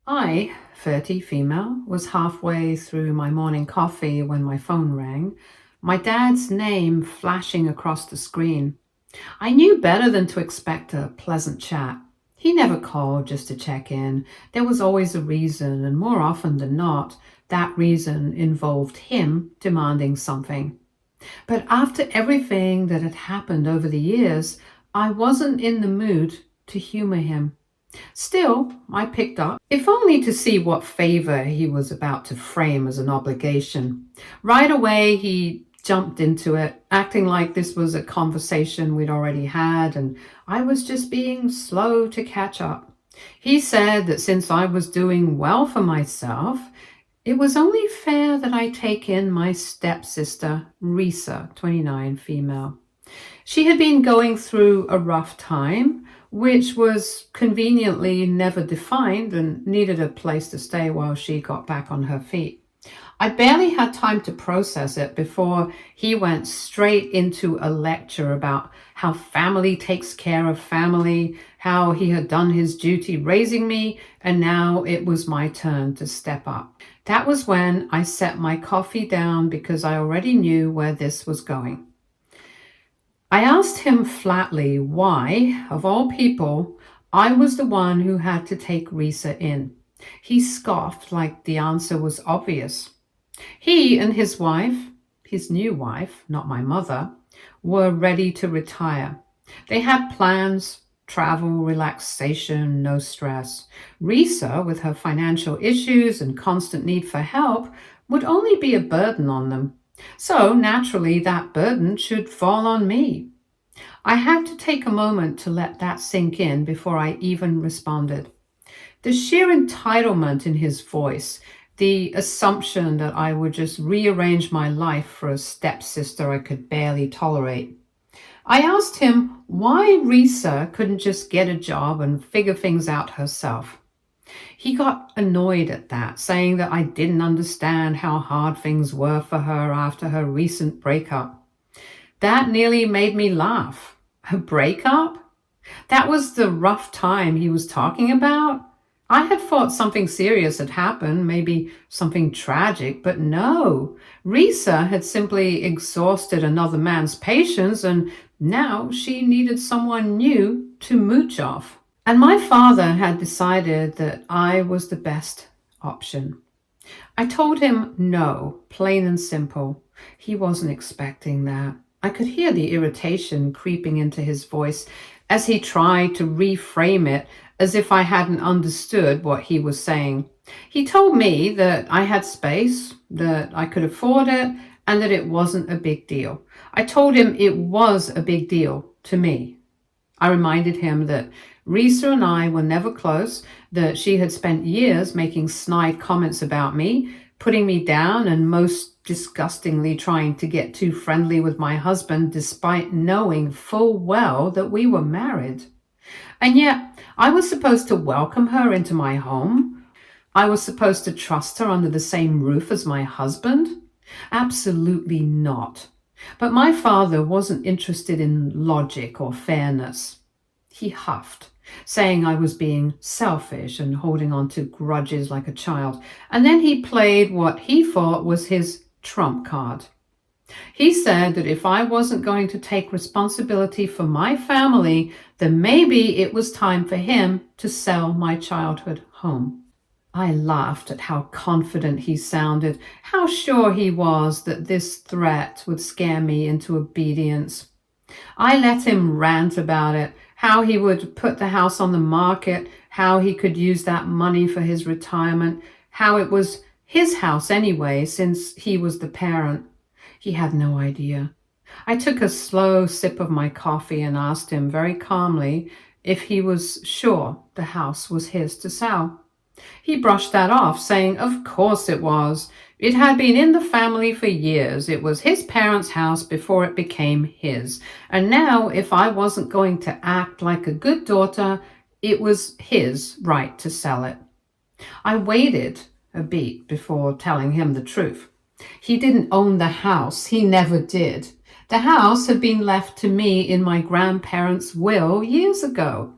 I, 30, female, was halfway through my morning coffee when my phone rang, my dad's name flashing across the screen. I knew better than to expect a pleasant chat. He never called just to check in. There was always a reason, and more often than not, that reason involved him demanding something. But after everything that had happened over the years, I wasn't in the mood to humor him. Still, I picked up, if only to see what favor he was about to frame as an obligation. Right away, he jumped into it, acting like this was a conversation we'd already had, and I was just being slow to catch up. He said that since I was doing well for myself, it was only fair that I take in my stepsister, Risa, 29, female. She had been going through a rough time, which was conveniently never defined and needed a place to stay while she got back on her feet. I barely had time to process it before he went straight into a lecture about how family takes care of family, how he had done his duty raising me, and now it was my turn to step up. That was when I set my coffee down because I already knew where this was going. I asked him flatly why, of all people, I was the one who had to take Risa in. He scoffed like the answer was obvious. He and his wife, his new wife, not my mother, were ready to retire. They had plans, travel, relaxation, no stress. Risa, with her financial issues and constant need for help, would only be a burden on them. So naturally, that burden should fall on me. I had to take a moment to let that sink in before I even responded. The sheer entitlement in his voice, the assumption that I would just rearrange my life for a stepsister I could barely tolerate. I asked him why Risa couldn't just get a job and figure things out herself. He got annoyed at that, saying that I didn't understand how hard things were for her after her recent breakup. That nearly made me laugh. A breakup? That was the rough time he was talking about? I had thought something serious had happened, maybe something tragic, but no. Risa had simply exhausted another man's patience, and now she needed someone new to mooch off. And my father had decided that I was the best option. I told him no, plain and simple. He wasn't expecting that. I could hear the irritation creeping into his voice as he tried to reframe it as if I hadn't understood what he was saying. He told me that I had space, that I could afford it, and that it wasn't a big deal. I told him it was a big deal to me. I reminded him that Risa and I were never close, that she had spent years making snide comments about me, putting me down, and most disgustingly trying to get too friendly with my husband despite knowing full well that we were married. And yet, I was supposed to welcome her into my home. I was supposed to trust her under the same roof as my husband. Absolutely not. But my father wasn't interested in logic or fairness. He huffed, saying I was being selfish and holding on to grudges like a child. And then he played what he thought was his trump card. He said that if I wasn't going to take responsibility for my family, then maybe it was time for him to sell my childhood home. I laughed at how confident he sounded, how sure he was that this threat would scare me into obedience. I let him rant about it, how he would put the house on the market, how he could use that money for his retirement, how it was his house anyway, since he was the parent. He had no idea. I took a slow sip of my coffee and asked him very calmly if he was sure the house was his to sell. He brushed that off, saying of course it was. It had been in the family for years. It was his parents' house before it became his. And now, if I wasn't going to act like a good daughter, it was his right to sell it. I waited a beat before telling him the truth. He didn't own the house. He never did. The house had been left to me in my grandparents' will years ago.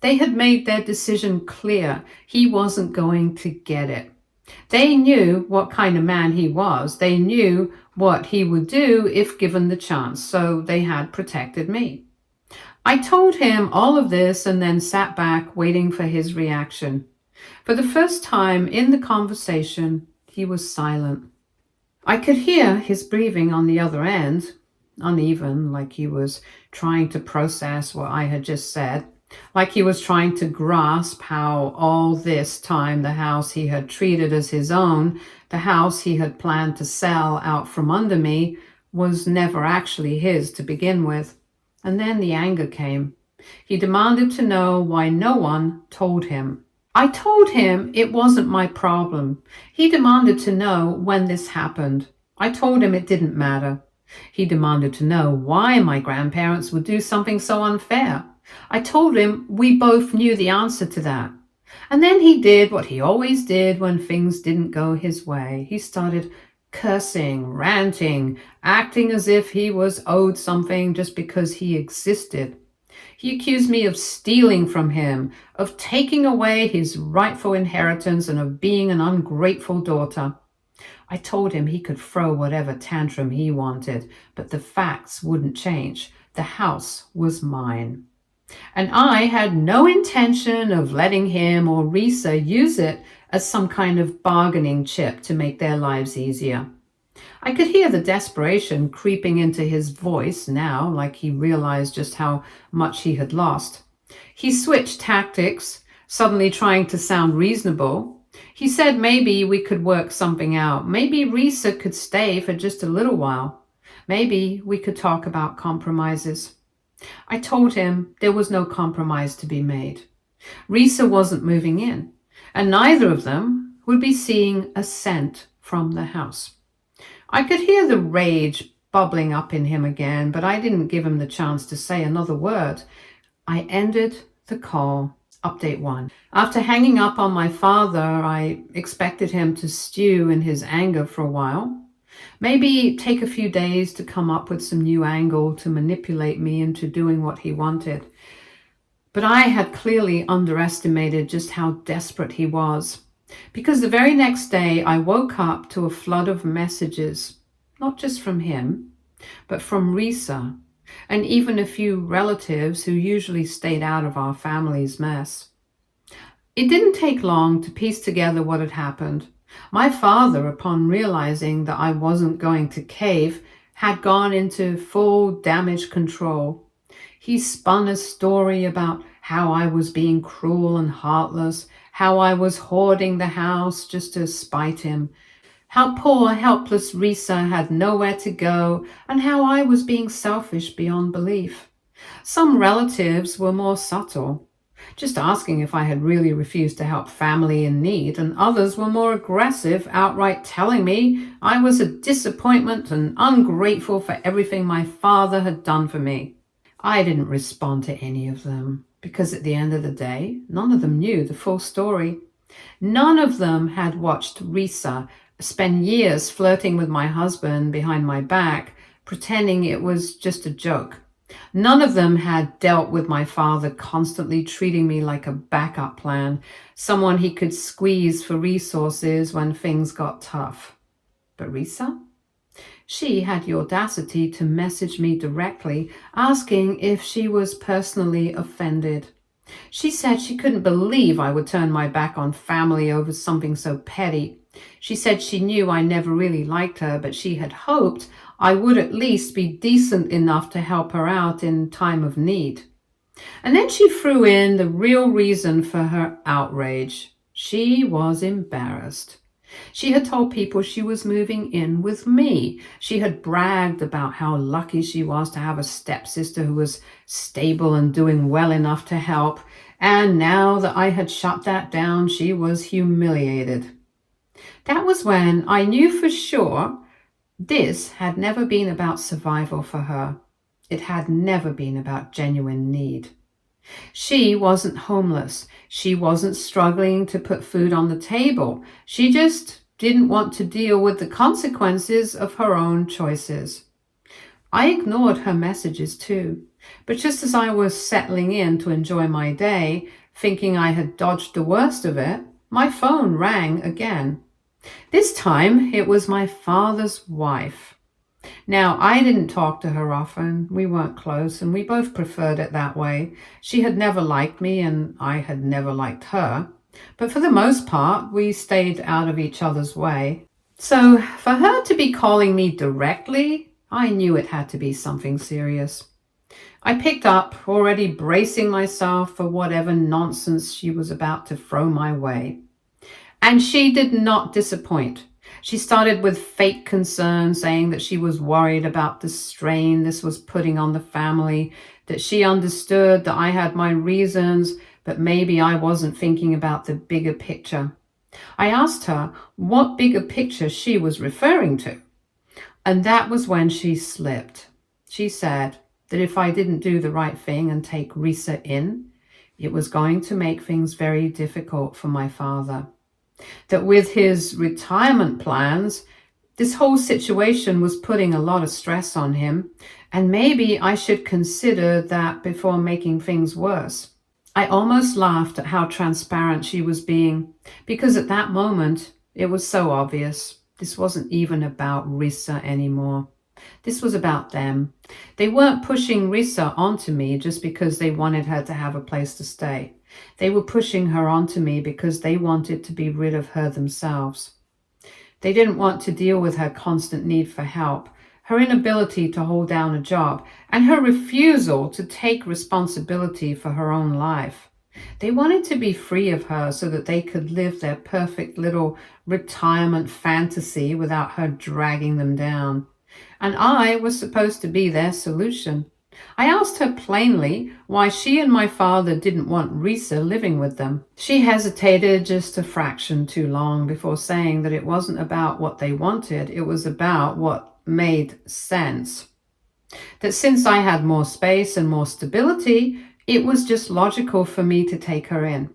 They had made their decision clear. He wasn't going to get it. They knew what kind of man he was. They knew what he would do if given the chance, so they had protected me. I told him all of this and then sat back waiting for his reaction. For the first time in the conversation, he was silent. I could hear his breathing on the other end, uneven, like he was trying to process what I had just said, like he was trying to grasp how all this time the house he had treated as his own, the house he had planned to sell out from under me, was never actually his to begin with. And then the anger came. He demanded to know why no one told him. I told him it wasn't my problem. He demanded to know when this happened. I told him it didn't matter. He demanded to know why my grandparents would do something so unfair. I told him we both knew the answer to that. And then he did what he always did when things didn't go his way. He started cursing, ranting, acting as if he was owed something just because he existed. He accused me of stealing from him, of taking away his rightful inheritance, and of being an ungrateful daughter. I told him he could throw whatever tantrum he wanted, but the facts wouldn't change. The house was mine. And I had no intention of letting him or Risa use it as some kind of bargaining chip to make their lives easier. I could hear the desperation creeping into his voice now, like he realized just how much he had lost. He switched tactics, suddenly trying to sound reasonable. He said maybe we could work something out. Maybe Risa could stay for just a little while. Maybe we could talk about compromises. I told him there was no compromise to be made. Risa wasn't moving in, and neither of them would be seeing a cent from the house. I could hear the rage bubbling up in him again, but I didn't give him the chance to say another word. I ended the call. Update 1. After hanging up on my father, I expected him to stew in his anger for a while. Maybe take a few days to come up with some new angle to manipulate me into doing what he wanted. But I had clearly underestimated just how desperate he was. Because the very next day I woke up to a flood of messages, not just from him, but from Risa, and even a few relatives who usually stayed out of our family's mess. It didn't take long to piece together what had happened. My father, upon realizing that I wasn't going to cave, had gone into full damage control. He spun a story about how I was being cruel and heartless, how I was hoarding the house just to spite him, how poor, helpless Risa had nowhere to go, and how I was being selfish beyond belief. Some relatives were more subtle, just asking if I had really refused to help family in need, and others were more aggressive, outright telling me I was a disappointment and ungrateful for everything my father had done for me. I didn't respond to any of them, because at the end of the day, none of them knew the full story. None of them had watched Risa spend years flirting with my husband behind my back, pretending it was just a joke. None of them had dealt with my father constantly treating me like a backup plan, someone he could squeeze for resources when things got tough. But Risa? She had the audacity to message me directly, asking if she was personally offended. She said she couldn't believe I would turn my back on family over something so petty. She said she knew I never really liked her, but she had hoped I would at least be decent enough to help her out in time of need. And then she threw in the real reason for her outrage. She was embarrassed. She had told people she was moving in with me. She had bragged about how lucky she was to have a stepsister who was stable and doing well enough to help. And now that I had shut that down, she was humiliated. That was when I knew for sure this had never been about survival for her. It had never been about genuine need. She wasn't homeless. She wasn't struggling to put food on the table. She just didn't want to deal with the consequences of her own choices. I ignored her messages too. But just as I was settling in to enjoy my day, thinking I had dodged the worst of it, my phone rang again. This time it was my father's wife. Now, I didn't talk to her often. We weren't close, and we both preferred it that way. She had never liked me, and I had never liked her. But for the most part, we stayed out of each other's way. So for her to be calling me directly, I knew it had to be something serious. I picked up, already bracing myself for whatever nonsense she was about to throw my way. And she did not disappoint. She started with fake concern, saying that she was worried about the strain this was putting on the family, that she understood that I had my reasons, but maybe I wasn't thinking about the bigger picture. I asked her what bigger picture she was referring to. And that was when she slipped. She said that if I didn't do the right thing and take Risa in, it was going to make things very difficult for my father. That with his retirement plans, this whole situation was putting a lot of stress on him, and maybe I should consider that before making things worse. I almost laughed at how transparent she was being, because at that moment, it was so obvious. This wasn't even about Risa anymore. This was about them. They weren't pushing Risa onto me just because they wanted her to have a place to stay. They were pushing her onto me because they wanted to be rid of her themselves. They didn't want to deal with her constant need for help, her inability to hold down a job, and her refusal to take responsibility for her own life. They wanted to be free of her so that they could live their perfect little retirement fantasy without her dragging them down. And I was supposed to be their solution. I asked her plainly why she and my father didn't want Risa living with them. She hesitated just a fraction too long before saying that it wasn't about what they wanted, it was about what made sense. That since I had more space and more stability, it was just logical for me to take her in.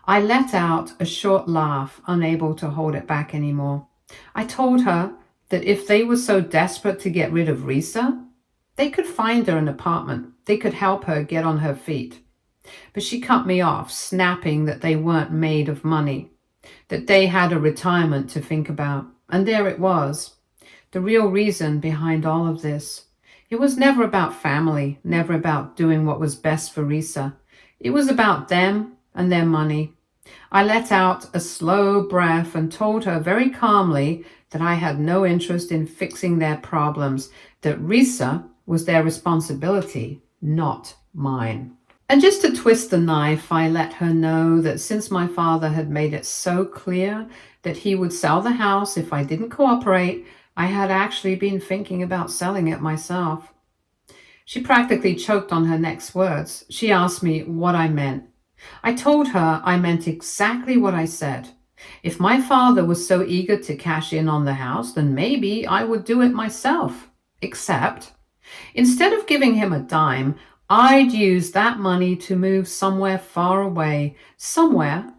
I let out a short laugh, unable to hold it back anymore. I told her that if they were so desperate to get rid of Risa, they could find her an apartment. They could help her get on her feet. But she cut me off, snapping that they weren't made of money, that they had a retirement to think about. And there it was, the real reason behind all of this. It was never about family, never about doing what was best for Risa. It was about them and their money. I let out a slow breath and told her very calmly that I had no interest in fixing their problems, that Risa was their responsibility, not mine. And just to twist the knife, I let her know that since my father had made it so clear that he would sell the house if I didn't cooperate, I had actually been thinking about selling it myself. She practically choked on her next words. She asked me what I meant. I told her I meant exactly what I said. If my father was so eager to cash in on the house, then maybe I would do it myself. Except, instead of giving him a dime, I'd use that money to move somewhere far away, somewhere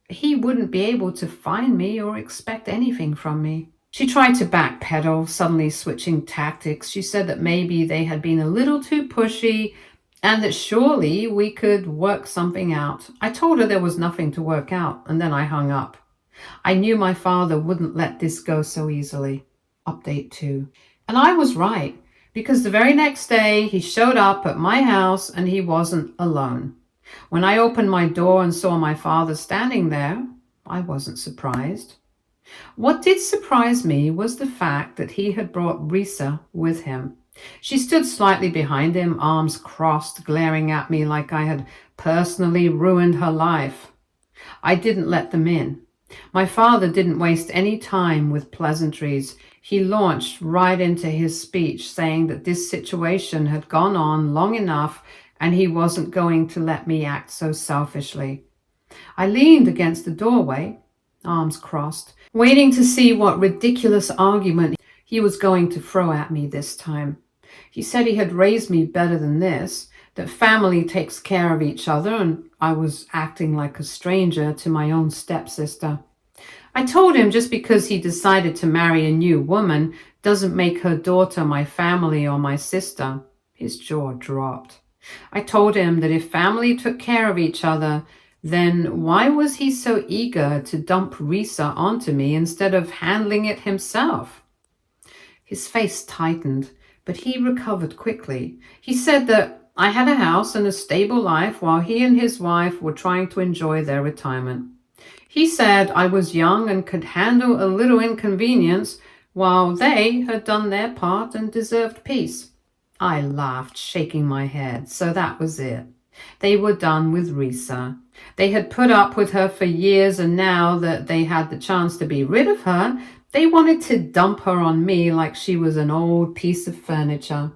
he wouldn't be able to find me or expect anything from me. She tried to backpedal, suddenly switching tactics. She said that maybe they had been a little too pushy and that surely we could work something out. I told her there was nothing to work out, and then I hung up. I knew my father wouldn't let this go so easily. Update 2. And I was right, because the very next day he showed up at my house and he wasn't alone. When I opened my door and saw my father standing there, I wasn't surprised. What did surprise me was the fact that he had brought Risa with him. She stood slightly behind him, arms crossed, glaring at me like I had personally ruined her life. I didn't let them in. My father didn't waste any time with pleasantries. He launched right into his speech, saying that this situation had gone on long enough and he wasn't going to let me act so selfishly. I leaned against the doorway, arms crossed, waiting to see what ridiculous argument he was going to throw at me this time. He said he had raised me better than this, that family takes care of each other, and I was acting like a stranger to my own stepsister. I told him just because he decided to marry a new woman doesn't make her daughter my family or my sister. His jaw dropped. I told him that if family took care of each other, then why was he so eager to dump Risa onto me instead of handling it himself? His face tightened, but he recovered quickly. He said that I had a house and a stable life while he and his wife were trying to enjoy their retirement. He said I was young and could handle a little inconvenience while they had done their part and deserved peace. I laughed, shaking my head. So that was it. They were done with Risa. They had put up with her for years, and now that they had the chance to be rid of her, they wanted to dump her on me like she was an old piece of furniture.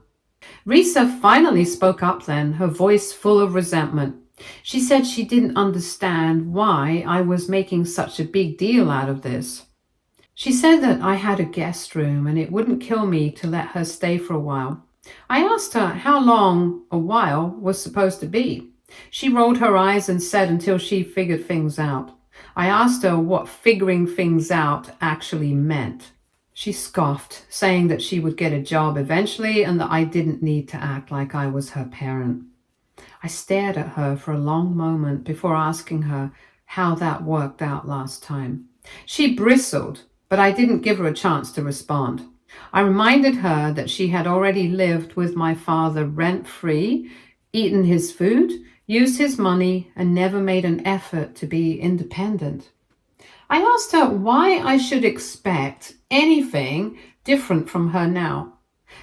Risa finally spoke up then, her voice full of resentment. She said she didn't understand why I was making such a big deal out of this. She said that I had a guest room and it wouldn't kill me to let her stay for a while. I asked her how long a while was supposed to be. She rolled her eyes and said until she figured things out. I asked her what figuring things out actually meant. She scoffed, saying that she would get a job eventually and that I didn't need to act like I was her parent. I stared at her for a long moment before asking her how that worked out last time. She bristled, but I didn't give her a chance to respond. I reminded her that she had already lived with my father rent-free, eaten his food, used his money, and never made an effort to be independent. I asked her why I should expect anything different from her now.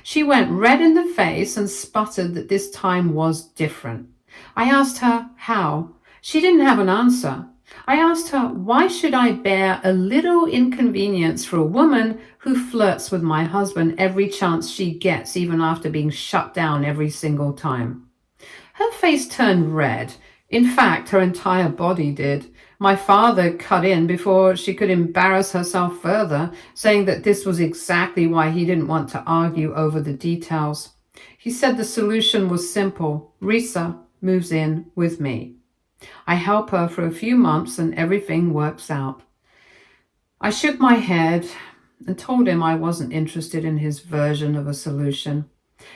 She went red in the face and sputtered that this time was different. I asked her how. She didn't have an answer. I asked her, why should I bear a little inconvenience for a woman who flirts with my husband every chance she gets, even after being shut down every single time? Her face turned red. In fact, her entire body did. My father cut in before she could embarrass herself further, saying that this was exactly why he didn't want to argue over the details. He said the solution was simple. Risa moves in with me. I help her for a few months and everything works out. I shook my head and told him I wasn't interested in his version of a solution.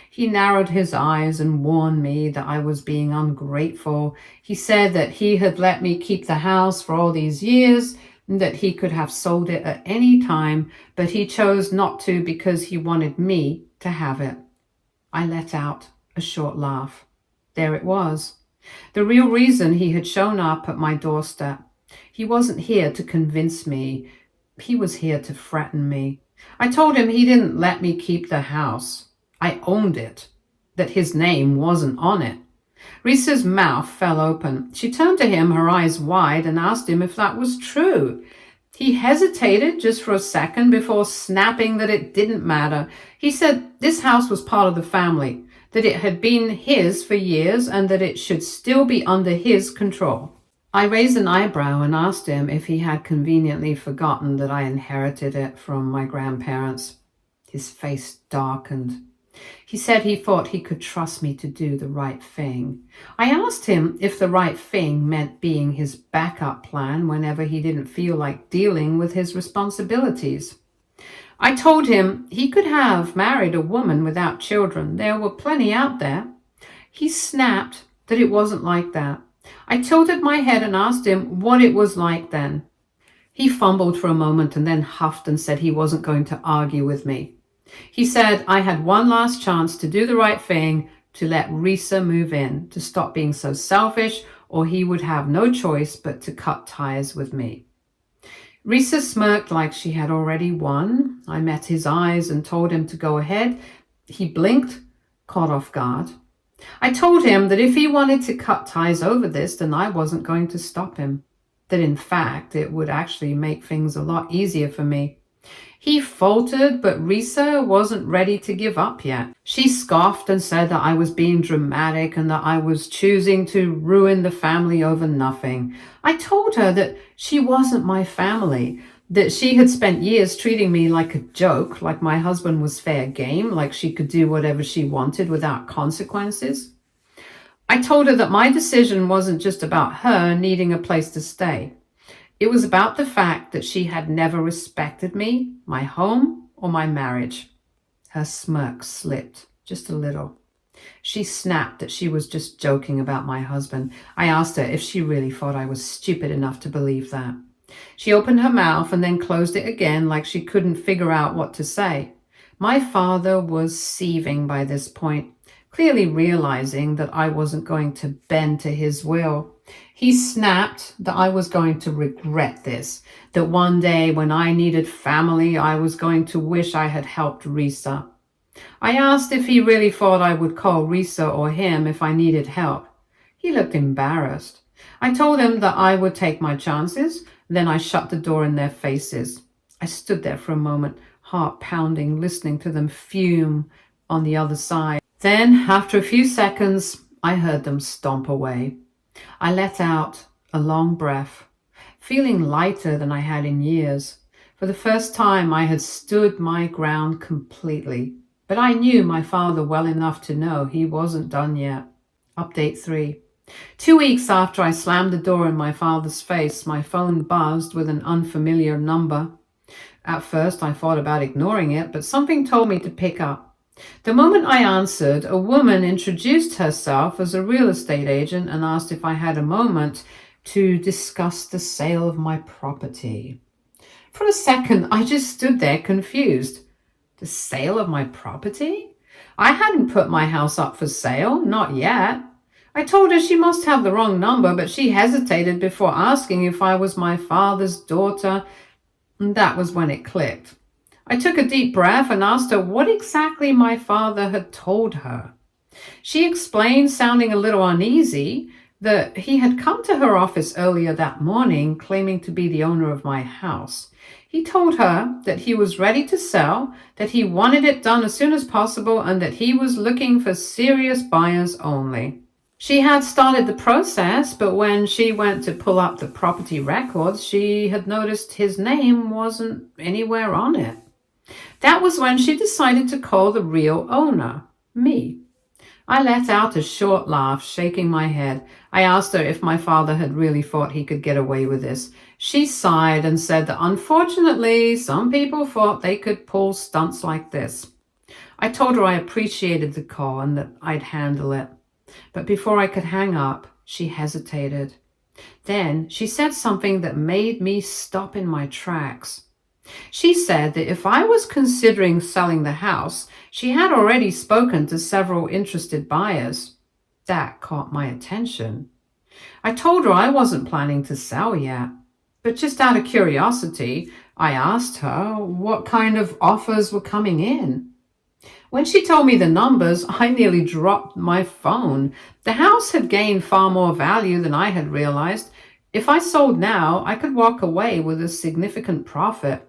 He narrowed his eyes and warned me that I was being ungrateful. He said that he had let me keep the house for all these years and that he could have sold it at any time, but he chose not to because he wanted me to have it. I let out a short laugh. There it was. The real reason he had shown up at my doorstep. He wasn't here to convince me. He was here to threaten me. I told him he didn't let me keep the house. I owned it, that his name wasn't on it. Risa's mouth fell open. She turned to him, her eyes wide, and asked him if that was true. He hesitated just for a second before snapping that it didn't matter. He said this house was part of the family, that it had been his for years and that it should still be under his control. I raised an eyebrow and asked him if he had conveniently forgotten that I inherited it from my grandparents. His face darkened. He said he thought he could trust me to do the right thing. I asked him if the right thing meant being his backup plan whenever he didn't feel like dealing with his responsibilities. I told him he could have married a woman without children. There were plenty out there. He snapped that it wasn't like that. I tilted my head and asked him what it was like then. He fumbled for a moment and then huffed and said he wasn't going to argue with me. He said I had one last chance to do the right thing, to let Risa move in, to stop being so selfish, or he would have no choice but to cut ties with me. Risa smirked like she had already won. I met his eyes and told him to go ahead. He blinked, caught off guard. I told him that if he wanted to cut ties over this, then I wasn't going to stop him. That in fact, it would actually make things a lot easier for me. He faltered, but Risa wasn't ready to give up yet. She scoffed and said that I was being dramatic and that I was choosing to ruin the family over nothing. I told her that she wasn't my family, that she had spent years treating me like a joke, like my husband was fair game, like she could do whatever she wanted without consequences. I told her that my decision wasn't just about her needing a place to stay. It was about the fact that she had never respected me, my home, or my marriage. Her smirk slipped just a little. She snapped that she was just joking about my husband. I asked her if she really thought I was stupid enough to believe that. She opened her mouth and then closed it again like she couldn't figure out what to say. My father was seething by this point, clearly realizing that I wasn't going to bend to his will. He snapped that I was going to regret this, that one day when I needed family, I was going to wish I had helped Risa. I asked if he really thought I would call Risa or him if I needed help. He looked embarrassed. I told him that I would take my chances, then I shut the door in their faces. I stood there for a moment, heart pounding, listening to them fume on the other side. Then, after a few seconds, I heard them stomp away. I let out a long breath, feeling lighter than I had in years. For the first time, I had stood my ground completely. But I knew my father well enough to know he wasn't done yet. Update 3. 2 weeks after I slammed the door in my father's face, my phone buzzed with an unfamiliar number. At first, I thought about ignoring it, but something told me to pick up. The moment I answered, a woman introduced herself as a real estate agent and asked if I had a moment to discuss the sale of my property. For a second, I just stood there confused. The sale of my property? I hadn't put my house up for sale, not yet. I told her she must have the wrong number, but she hesitated before asking if I was my father's daughter, and that was when it clicked. I took a deep breath and asked her what exactly my father had told her. She explained, sounding a little uneasy, that he had come to her office earlier that morning claiming to be the owner of my house. He told her that he was ready to sell, that he wanted it done as soon as possible, and that he was looking for serious buyers only. She had started the process, but when she went to pull up the property records, she had noticed his name wasn't anywhere on it. That was when she decided to call the real owner, me. I let out a short laugh, shaking my head. I asked her if my father had really thought he could get away with this. She sighed and said that unfortunately, some people thought they could pull stunts like this. I told her I appreciated the call and that I'd handle it. But before I could hang up, she hesitated. Then she said something that made me stop in my tracks. She said that if I was considering selling the house, she had already spoken to several interested buyers. That caught my attention. I told her I wasn't planning to sell yet, but just out of curiosity, I asked her what kind of offers were coming in. When she told me the numbers, I nearly dropped my phone. The house had gained far more value than I had realized. If I sold now, I could walk away with a significant profit,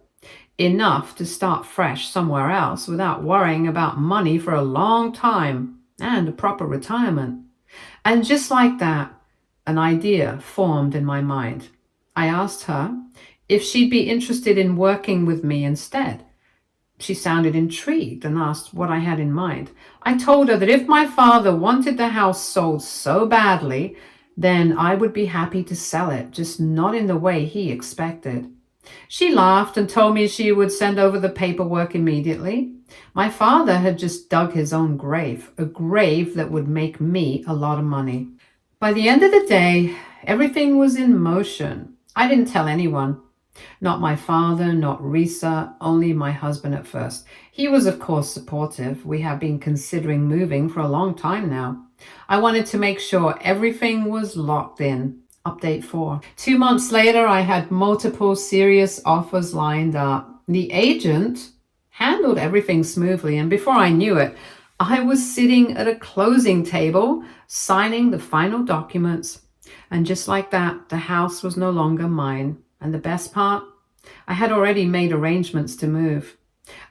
enough to start fresh somewhere else without worrying about money for a long time and a proper retirement. And just like that, an idea formed in my mind. I asked her if she'd be interested in working with me instead. She sounded intrigued and asked what I had in mind. I told her that if my father wanted the house sold so badly, then I would be happy to sell it, just not in the way he expected. She laughed and told me she would send over the paperwork immediately. My father had just dug his own grave, a grave that would make me a lot of money. By the end of the day, everything was in motion. I didn't tell anyone. Not my father, not Risa, only my husband at first. He was, of course, supportive. We have been considering moving for a long time now. I wanted to make sure everything was locked in. Update 4. 2 months later, I had multiple serious offers lined up. The agent handled everything smoothly, and before I knew it, I was sitting at a closing table, signing the final documents. And just like that, the house was no longer mine. And the best part, I had already made arrangements to move.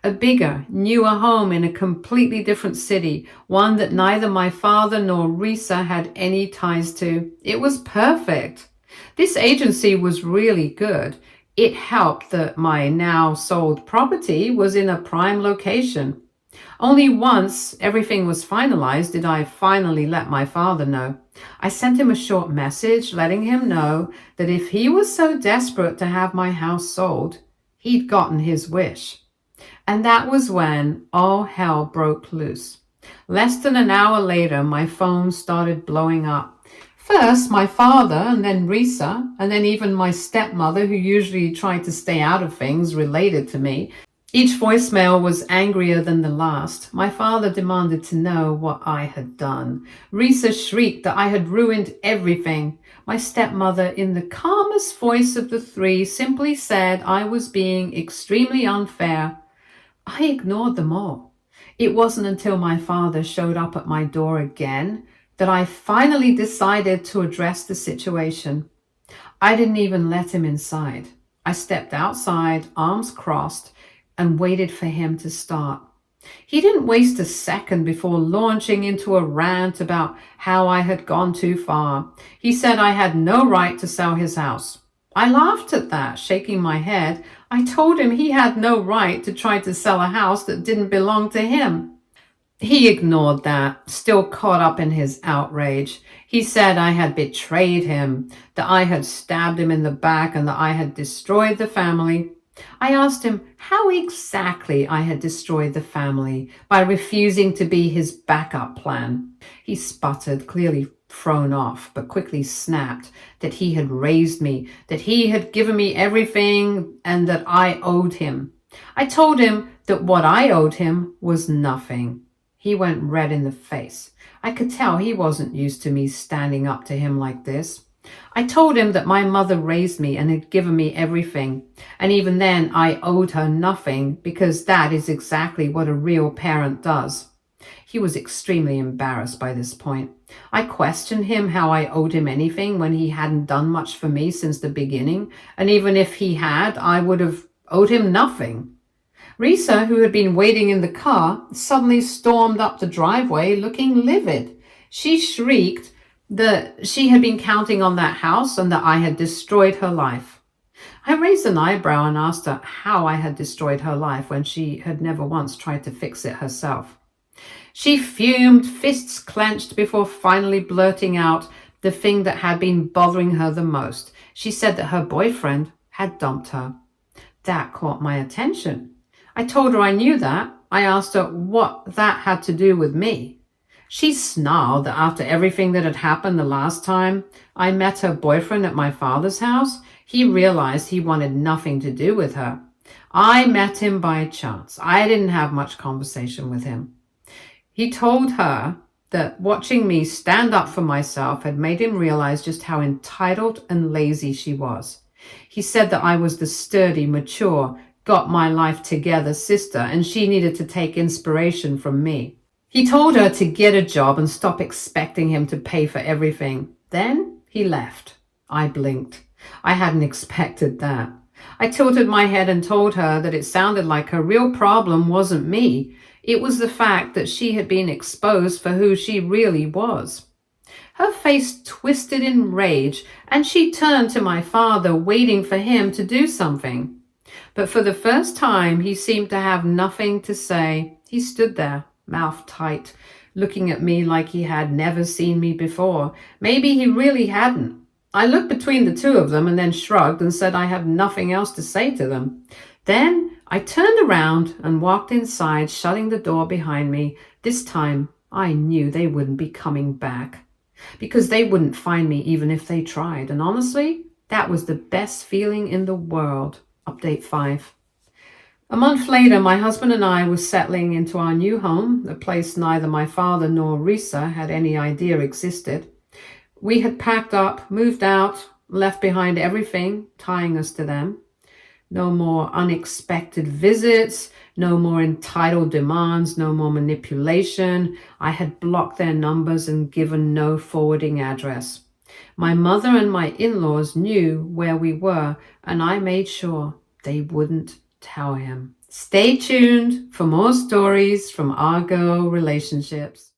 A bigger, newer home in a completely different city, one that neither my father nor Risa had any ties to. It was perfect. This agency was really good. It helped that my now sold property was in a prime location. Only once everything was finalized did I finally let my father know. I sent him a short message letting him know that if he was so desperate to have my house sold, he'd gotten his wish. And that was when all hell broke loose. Less than an hour later, my phone started blowing up. First, my father, and then Risa, and then even my stepmother, who usually tried to stay out of things related to me. Each voicemail was angrier than the last. My father demanded to know what I had done. Risa shrieked that I had ruined everything. My stepmother, in the calmest voice of the three, simply said I was being extremely unfair. I ignored them all. It wasn't until my father showed up at my door again that I finally decided to address the situation. I didn't even let him inside. I stepped outside, arms crossed, and waited for him to start. He didn't waste a second before launching into a rant about how I had gone too far. He said I had no right to sell his house. I laughed at that, shaking my head. I told him he had no right to try to sell a house that didn't belong to him. He ignored that, still caught up in his outrage. He said I had betrayed him, that I had stabbed him in the back, and that I had destroyed the family. I asked him how exactly I had destroyed the family by refusing to be his backup plan. He sputtered, clearly thrown off, but quickly snapped that he had raised me, that he had given me everything, and that I owed him. I told him that what I owed him was nothing. He went red in the face. I could tell he wasn't used to me standing up to him like this. I told him that my mother raised me and had given me everything, and even then I owed her nothing, because that is exactly what a real parent does. He was extremely embarrassed by this point. I questioned him how I owed him anything when he hadn't done much for me since the beginning, and even if he had, I would have owed him nothing. Risa, who had been waiting in the car, suddenly stormed up the driveway looking livid. She shrieked that she had been counting on that house and that I had destroyed her life. I raised an eyebrow and asked her how I had destroyed her life when she had never once tried to fix it herself. She fumed, fists clenched, before finally blurting out the thing that had been bothering her the most. She said that her boyfriend had dumped her. That caught my attention. I told her I knew that. I asked her what that had to do with me. She snarled that after everything that had happened the last time I met her boyfriend at my father's house, he realized he wanted nothing to do with her. I met him by chance. I didn't have much conversation with him. He told her that watching me stand up for myself had made him realize just how entitled and lazy she was. He said that I was the sturdy, mature, got my life together sister, and she needed to take inspiration from me. He told her to get a job and stop expecting him to pay for everything. Then he left. I blinked. I hadn't expected that. I tilted my head and told her that it sounded like her real problem wasn't me. It was the fact that she had been exposed for who she really was. Her face twisted in rage, and she turned to my father, waiting for him to do something. But for the first time, he seemed to have nothing to say. He stood there, mouth tight, looking at me like he had never seen me before. Maybe he really hadn't. I looked between the two of them and then shrugged and said I had nothing else to say to them. Then I turned around and walked inside, shutting the door behind me. This time, I knew they wouldn't be coming back, because they wouldn't find me even if they tried. And honestly, that was the best feeling in the world. Update 5. A month later, my husband and I were settling into our new home, a place neither my father nor Risa had any idea existed. We had packed up, moved out, left behind everything tying us to them. No more unexpected visits, no more entitled demands, no more manipulation. I had blocked their numbers and given no forwarding address. My mother and my in-laws knew where we were, and I made sure they wouldn't tell him. Stay tuned for more stories from Argo Relationships.